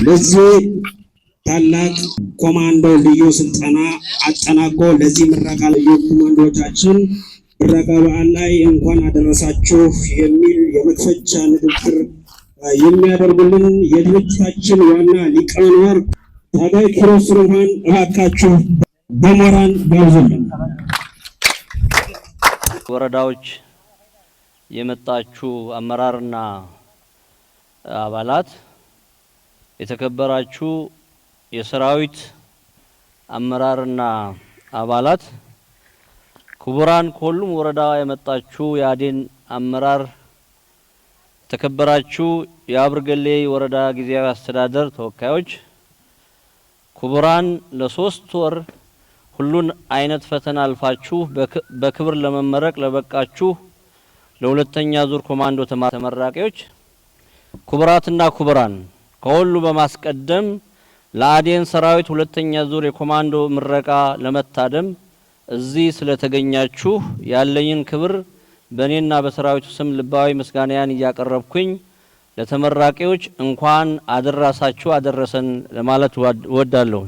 ለዚህ ታላቅ ኮማንዶ ልዩ ስልጠና አጠናቆ ለዚህ ምረቃ ልዩ ኮማንዶዎቻችን ምረቃ በዓል ላይ እንኳን አደረሳችሁ የሚል የመክፈቻ ንግግር የሚያደርጉልን የድርጅታችን ዋና ሊቀመንበር ታጋይ ኪሮስ ሩፋን እባካችሁ በሞራል ጋብዙልን። ወረዳዎች የመጣችሁ አመራርና አባላት፣ የተከበራችሁ የሰራዊት አመራርና አባላት፣ ክቡራን ከሁሉም ወረዳ የመጣችሁ የአዴን አመራር፣ የተከበራችሁ የአብርገሌ ወረዳ ጊዜያዊ አስተዳደር ተወካዮች፣ ክቡራን ለሶስት ወር ሁሉን አይነት ፈተና አልፋችሁ በክብር ለመመረቅ ለበቃችሁ ለሁለተኛ ዙር ኮማንዶ ተመራቂዎች፣ ክቡራትና ክቡራን ከሁሉ በማስቀደም ለአዴን ሰራዊት ሁለተኛ ዙር የኮማንዶ ምረቃ ለመታደም እዚህ ስለተገኛችሁ ያለኝን ክብር በእኔና በሰራዊቱ ስም ልባዊ ምስጋናን እያቀረብኩኝ ለተመራቂዎች እንኳን አደረሳችሁ አደረሰን ለማለት እወዳለሁ።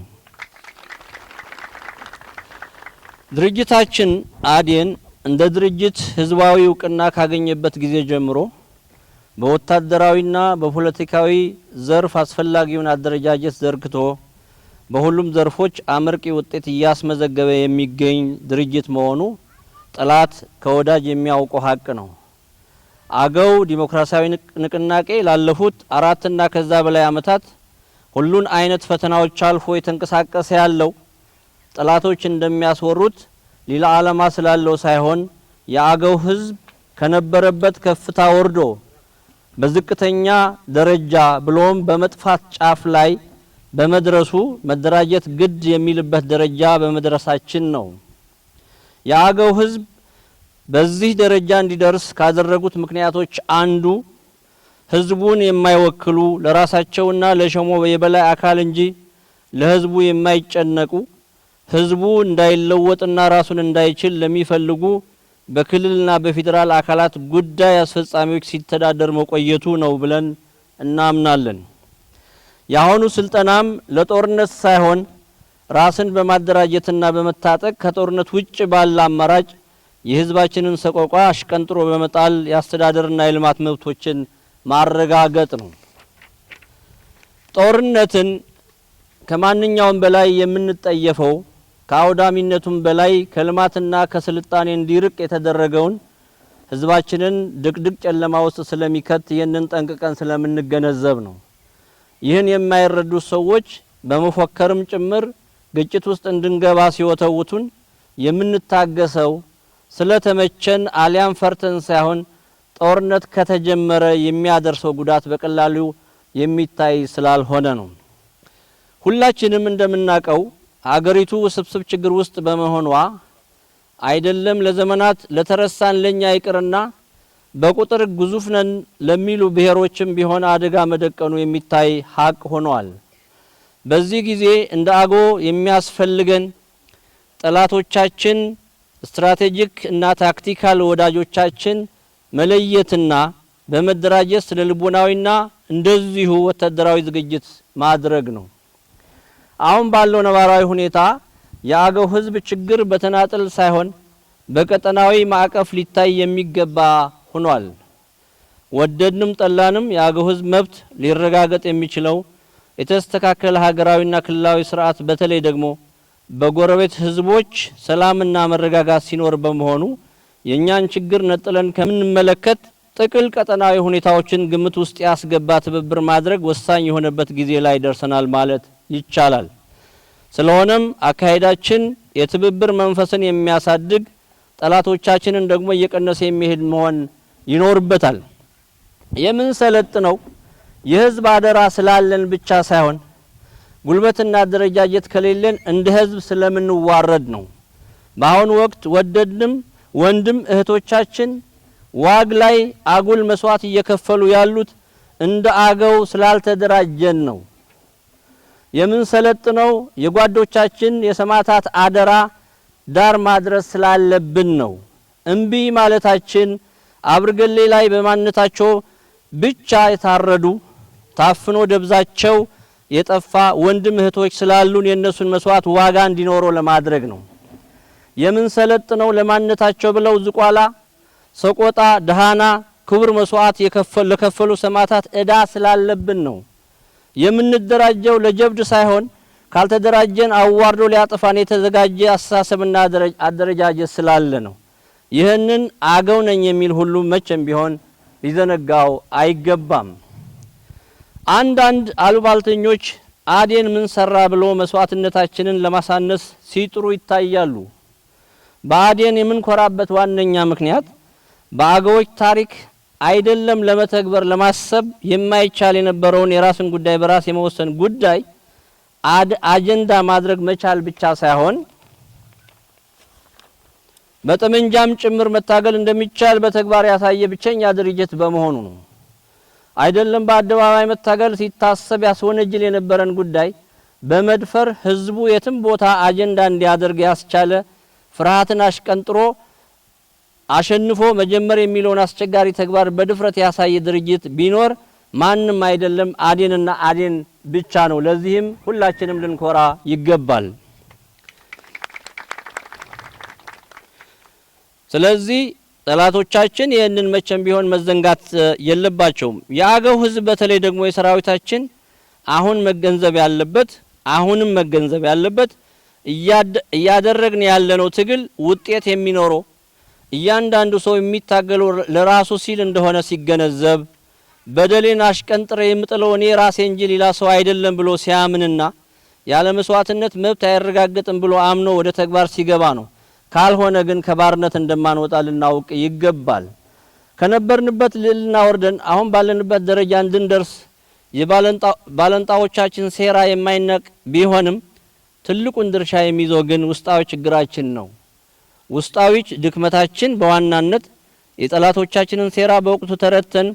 ድርጅታችን አዴን እንደ ድርጅት ህዝባዊ እውቅና ካገኘበት ጊዜ ጀምሮ በወታደራዊና በፖለቲካዊ ዘርፍ አስፈላጊውን አደረጃጀት ዘርግቶ በሁሉም ዘርፎች አመርቂ ውጤት እያስመዘገበ የሚገኝ ድርጅት መሆኑ ጠላት ከወዳጅ የሚያውቀው ሀቅ ነው። አገው ዲሞክራሲያዊ ንቅናቄ ላለፉት 4 እና ከዛ በላይ አመታት ሁሉን አይነት ፈተናዎች አልፎ የተንቀሳቀሰ ያለው ጠላቶች እንደሚያስወሩት ሌላ ዓላማ ስላለው ሳይሆን የአገው ህዝብ ከነበረበት ከፍታ ወርዶ በዝቅተኛ ደረጃ ብሎም በመጥፋት ጫፍ ላይ በመድረሱ መደራጀት ግድ የሚልበት ደረጃ በመድረሳችን ነው። የአገው ህዝብ በዚህ ደረጃ እንዲደርስ ካደረጉት ምክንያቶች አንዱ ህዝቡን የማይወክሉ ለራሳቸውና ለሸሞ የበላይ አካል እንጂ ለህዝቡ የማይጨነቁ ህዝቡ እንዳይለወጥና ራሱን እንዳይችል ለሚፈልጉ በክልልና በፌደራል አካላት ጉዳይ አስፈጻሚዎች ሲተዳደር መቆየቱ ነው ብለን እናምናለን። ያሁኑ ስልጠናም ለጦርነት ሳይሆን ራስን በማደራጀትና በመታጠቅ ከጦርነት ውጭ ባለ አማራጭ የህዝባችንን ሰቆቃ አሽቀንጥሮ በመጣል ያስተዳደርና የልማት መብቶችን ማረጋገጥ ነው። ጦርነትን ከማንኛውም በላይ የምንጠየፈው ከአውዳሚነቱም በላይ ከልማትና ከስልጣኔ እንዲርቅ የተደረገውን ህዝባችንን ድቅድቅ ጨለማ ውስጥ ስለሚከት ይህንን ጠንቅቀን ስለምንገነዘብ ነው። ይህን የማይረዱ ሰዎች በመፎከርም ጭምር ግጭት ውስጥ እንድንገባ ሲወተውቱን የምንታገሰው ስለተመቸን አሊያም ፈርተን ሳይሆን ጦርነት ከተጀመረ የሚያደርሰው ጉዳት በቀላሉ የሚታይ ስላልሆነ ነው። ሁላችንም እንደምናቀው ሀገሪቱ ውስብስብ ችግር ውስጥ በመሆኗ አይደለም ለዘመናት ለተረሳን ለኛ ይቅርና በቁጥር ግዙፍ ነን ለሚሉ ብሔሮችም ቢሆን አደጋ መደቀኑ የሚታይ ሀቅ ሆኗል። በዚህ ጊዜ እንደ አገው የሚያስፈልገን ጠላቶቻችን ስትራቴጂክ እና ታክቲካል ወዳጆቻችን መለየትና በመደራጀት ስለልቦናዊና እንደዚሁ ወታደራዊ ዝግጅት ማድረግ ነው። አሁን ባለው ነባራዊ ሁኔታ የአገው ህዝብ ችግር በተናጠል ሳይሆን በቀጠናዊ ማዕቀፍ ሊታይ የሚገባ ሆኗል። ወደድንም ጠላንም የአገው ህዝብ መብት ሊረጋገጥ የሚችለው የተስተካከለ ሀገራዊና ክልላዊ ስርዓት በተለይ ደግሞ በጎረቤት ህዝቦች ሰላምና መረጋጋት ሲኖር በመሆኑ የኛን ችግር ነጥለን ከምንመለከት ጥቅል ቀጠናዊ ሁኔታዎችን ግምት ውስጥ ያስገባ ትብብር ማድረግ ወሳኝ የሆነበት ጊዜ ላይ ደርሰናል ማለት ይቻላል። ስለሆነም አካሄዳችን የትብብር መንፈስን የሚያሳድግ ጠላቶቻችንን ደግሞ እየቀነሰ የሚሄድ መሆን ይኖርበታል። የምንሰለጥነው የህዝብ አደራ ስላለን ብቻ ሳይሆን ጉልበትና አደረጃጀት ከሌለን እንደ ህዝብ ስለምንዋረድ ነው። በአሁኑ ወቅት ወደድንም ወንድም እህቶቻችን ዋግ ላይ አጉል መስዋዕት እየከፈሉ ያሉት እንደ አገው ስላልተደራጀን ነው። የምንሰለጥነው የጓዶቻችን የሰማዕታት አደራ ዳር ማድረስ ስላለብን ነው። እምቢ ማለታችን አብርገሌ ላይ በማንነታቸው ብቻ የታረዱ ታፍኖ ደብዛቸው የጠፋ ወንድም እህቶች ስላሉን የነሱን መስዋዕት ዋጋ እንዲኖረው ለማድረግ ነው። የምንሰለጥነው ለማንነታቸው ብለው ዝቋላ፣ ሰቆጣ፣ ደሃና ክቡር መስዋዕት ለከፈሉ ሰማዕታት ዕዳ ስላለብን ነው። የምንደራጀው ለጀብድ ሳይሆን ካልተደራጀን አዋርዶ ሊያጠፋን የተዘጋጀ አስተሳሰብና አደረጃጀት ስላለ ነው። ይህንን አገው ነኝ የሚል ሁሉ መቼም ቢሆን ሊዘነጋው አይገባም። አንዳንድ አሉባልተኞች አዴን ምን ሰራ ብሎ መስዋዕትነታችንን ለማሳነስ ሲጥሩ ይታያሉ። በአዴን የምንኮራበት ዋነኛ ምክንያት በአገዎች ታሪክ አይደለም ለመተግበር ለማሰብ የማይቻል የነበረውን የራስን ጉዳይ በራስ የመወሰን ጉዳይ አጀንዳ ማድረግ መቻል ብቻ ሳይሆን በጠመንጃም ጭምር መታገል እንደሚቻል በተግባር ያሳየ ብቸኛ ድርጅት በመሆኑ ነው። አይደለም በአደባባይ መታገል ሲታሰብ ያስወነጅል የነበረን ጉዳይ በመድፈር ህዝቡ የትም ቦታ አጀንዳ እንዲያደርግ ያስቻለ ፍርሃትን አሽቀንጥሮ አሸንፎ መጀመር የሚለውን አስቸጋሪ ተግባር በድፍረት ያሳየ ድርጅት ቢኖር ማንም አይደለም አዴንና አዴን ብቻ ነው። ለዚህም ሁላችንም ልንኮራ ይገባል። ስለዚህ ጠላቶቻችን ይህንን መቼም ቢሆን መዘንጋት የለባቸውም። የአገው ህዝብ በተለይ ደግሞ የሰራዊታችን አሁንም መገንዘብ ያለበት እያደረግን ያለነው ትግል ውጤት የሚኖረው እያንዳንዱ ሰው የሚታገለው ለራሱ ሲል እንደሆነ ሲገነዘብ በደሌን አሽቀንጥሬ የምጥለው እኔ ራሴ እንጂ ሌላ ሰው አይደለም ብሎ ሲያምንና ያለ መስዋዕትነት መብት አይረጋገጥም ብሎ አምኖ ወደ ተግባር ሲገባ ነው። ካልሆነ ግን ከባርነት እንደማንወጣ ልናውቅ ይገባል። ከነበርንበት ልልና ወርደን አሁን ባለንበት ደረጃ እንድንደርስ የባለንጣዎቻችን ሴራ የማይነቅ ቢሆንም ትልቁን ድርሻ የሚይዘው ግን ውስጣዊ ችግራችን ነው። ውስጣዊ ድክመታችን በዋናነት የጠላቶቻችንን ሴራ በወቅቱ ተረድተን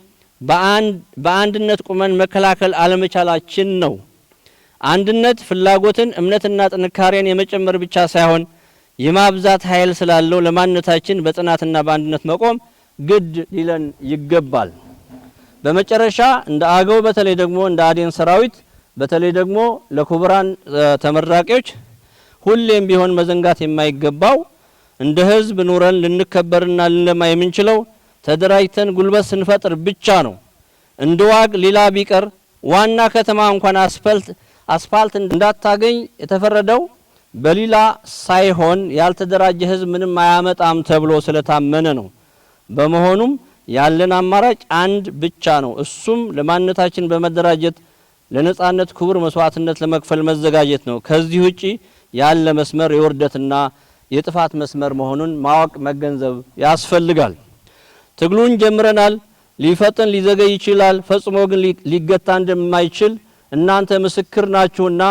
በአንድነት ቁመን መከላከል አለመቻላችን ነው። አንድነት ፍላጎትን፣ እምነትና ጥንካሬን የመጨመር ብቻ ሳይሆን የማብዛት ኃይል ስላለው ለማንነታችን በጽናትና በአንድነት መቆም ግድ ሊለን ይገባል። በመጨረሻ እንደ አገው በተለይ ደግሞ እንደ አዴን ሰራዊት በተለይ ደግሞ ለክቡራን ተመራቂዎች ሁሌም ቢሆን መዘንጋት የማይገባው እንደ ህዝብ ኑረን ልንከበርና ልንለማ የምንችለው ተደራጅተን ጉልበት ስንፈጥር ብቻ ነው። እንደ ዋግ ሌላ ቢቀር ዋና ከተማ እንኳን አስፋልት እንዳታገኝ የተፈረደው በሌላ ሳይሆን ያልተደራጀ ህዝብ ምንም አያመጣም ተብሎ ስለታመነ ነው። በመሆኑም ያለን አማራጭ አንድ ብቻ ነው። እሱም ለማንነታችን በመደራጀት ለነጻነት ክቡር መስዋዕትነት ለመክፈል መዘጋጀት ነው። ከዚህ ውጪ ያለ መስመር የውርደትና የጥፋት መስመር መሆኑን ማወቅ መገንዘብ ያስፈልጋል። ትግሉን ጀምረናል። ሊፈጥን ሊዘገይ ይችላል። ፈጽሞ ግን ሊገታ እንደማይችል እናንተ ምስክር ናችሁና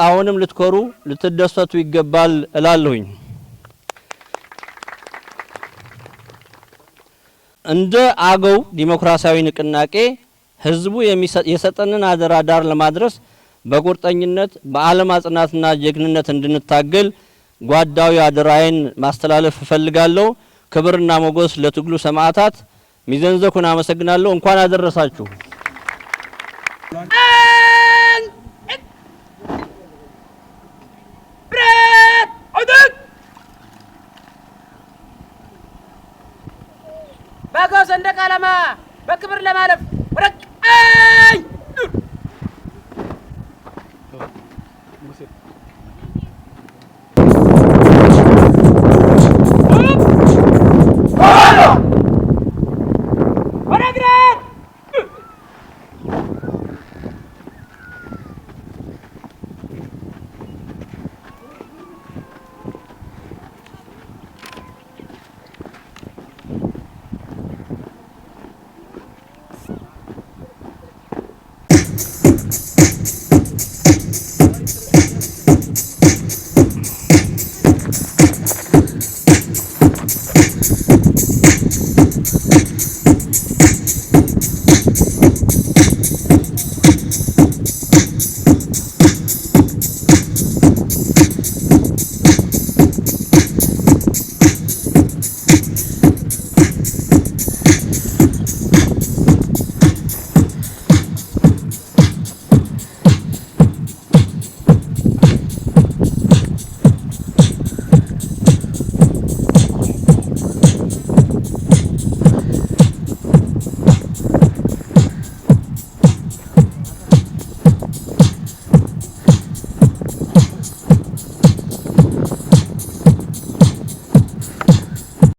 አሁንም ልትኮሩ ልትደሰቱ ይገባል እላለሁኝ። እንደ አገው ዲሞክራሲያዊ ንቅናቄ ህዝቡ የሰጠንን አደራ ዳር ለማድረስ በቁርጠኝነት በዓለም ጽናትና ጀግንነት እንድንታገል ጓዳዊ አደራዬን ማስተላለፍ እፈልጋለሁ። ክብርና ሞገስ ለትግሉ ሰማዕታት። ሚዘንዘኩን አመሰግናለሁ። እንኳን አደረሳችሁ። ባጋው ሰንደቅ ዓላማ በክብር ለማለፍ